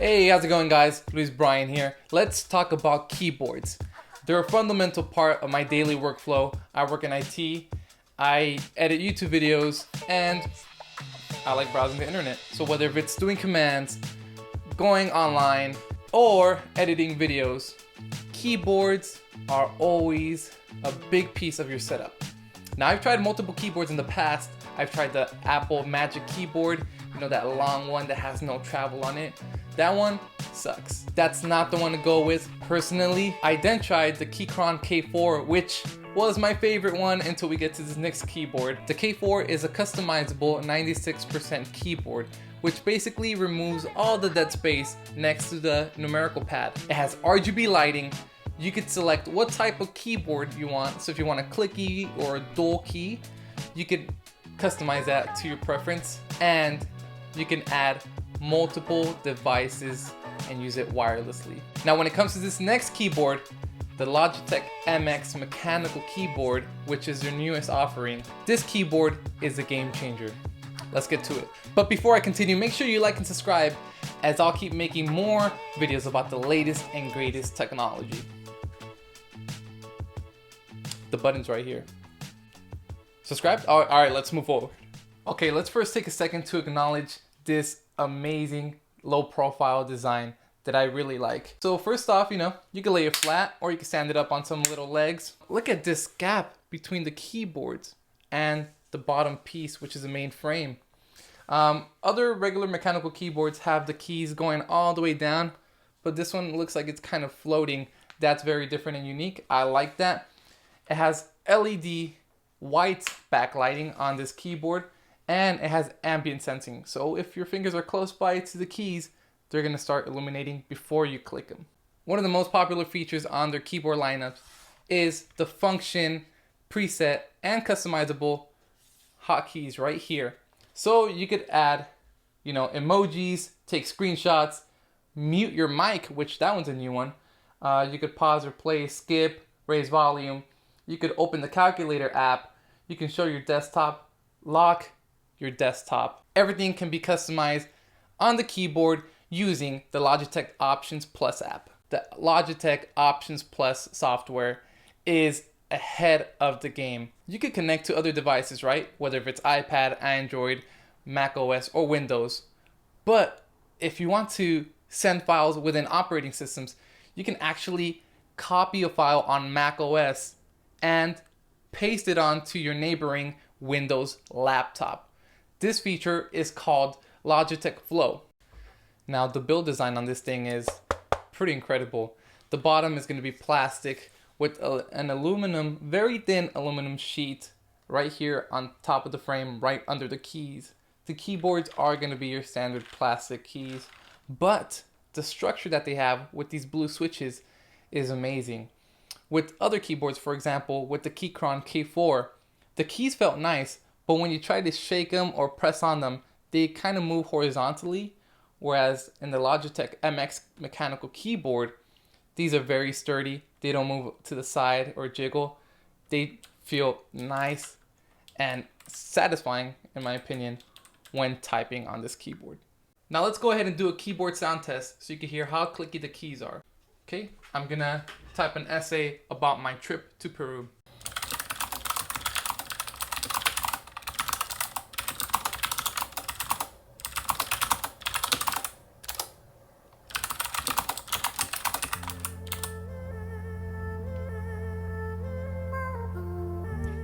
Hey, how's it going guys? Luis Brian here. Let's talk about keyboards. They're a fundamental part of my daily workflow. I work in IT, I edit YouTube videos, and I like browsing the internet. So whether it's doing commands, going online, or editing videos, keyboards are always a big piece of your setup. Now I've tried multiple keyboards in the past. I've tried the Apple Magic Keyboard, you know, that long one that has no travel on it. That one sucks. That's not the one to go with personally. I then tried the Keychron K4, which was my favorite one until we get to this next keyboard. The K4 is a customizable 96% keyboard, which basically removes all the dead space next to the numerical pad. It has RGB lighting. You could select what type of keyboard you want. So if you want a clicky or a dual key, you could customize that to your preference, and you can add multiple devices and use it wirelessly. Now when it comes to this next keyboard, the Logitech MX mechanical keyboard, which is their newest offering, this keyboard is a game changer. Let's get to it. But before I continue, make sure you like and subscribe, as I'll keep making more videos about the latest and greatest technology. The button's right here. Subscribed? All right, let's move forward. Okay, let's first take a second to acknowledge this amazing low profile design that I really like. So first off, you can lay it flat or you can stand it up on some little legs. Look at this gap between the keyboards and the bottom piece, which is the main frame. Other regular mechanical keyboards have the keys going all the way down, but this one looks like it's kind of floating. That's very different and unique. I like that. It has LED white backlighting on this keyboard, and it has ambient sensing. So if your fingers are close by to the keys, they're gonna start illuminating before you click them. One of the most popular features on their keyboard lineups is the function, preset, and customizable hotkeys right here. So you could add, emojis, take screenshots, mute your mic, which that one's a new one. You could pause or play, skip, raise volume. You could open the calculator app. You can show your desktop, lock your desktop. Everything can be customized on the keyboard using the Logitech Options Plus app. The Logitech Options Plus software is ahead of the game. You can connect to other devices, right? Whether if it's iPad, Android, Mac OS, or Windows. But if you want to send files within operating systems, you can actually copy a file on Mac OS and paste it onto your neighboring Windows laptop. This feature is called Logitech Flow. Now the build design on this thing is pretty incredible. The bottom is going to be plastic with an aluminum, very thin aluminum sheet right here on top of the frame, right under the keys. The keyboards are going to be your standard plastic keys, but the structure that they have with these blue switches is amazing. With other keyboards, for example, with the Keychron K4, the keys felt nice, but when you try to shake them or press on them, they kind of move horizontally, whereas in the Logitech MX mechanical keyboard, these are very sturdy. They don't move to the side or jiggle. They feel nice and satisfying, in my opinion, when typing on this keyboard. Now let's go ahead and do a keyboard sound test so you can hear how clicky the keys are. Okay, I'm gonna type an essay about my trip to Peru.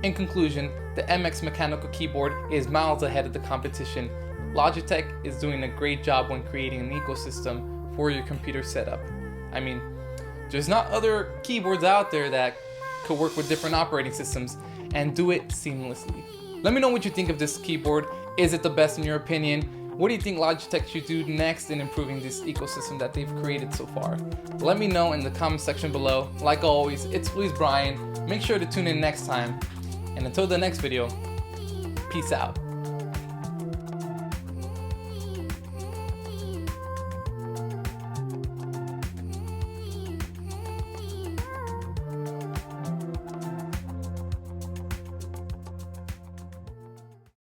In conclusion, the MX mechanical keyboard is miles ahead of the competition. Logitech is doing a great job when creating an ecosystem for your computer setup. I mean, there's not other keyboards out there that could work with different operating systems and do it seamlessly. Let me know what you think of this keyboard. Is it the best in your opinion? What do you think Logitech should do next in improving this ecosystem that they've created so far? Let me know in the comment section below. Like always, it's Luis Brian. Make sure to tune in next time. And until the next video, peace out.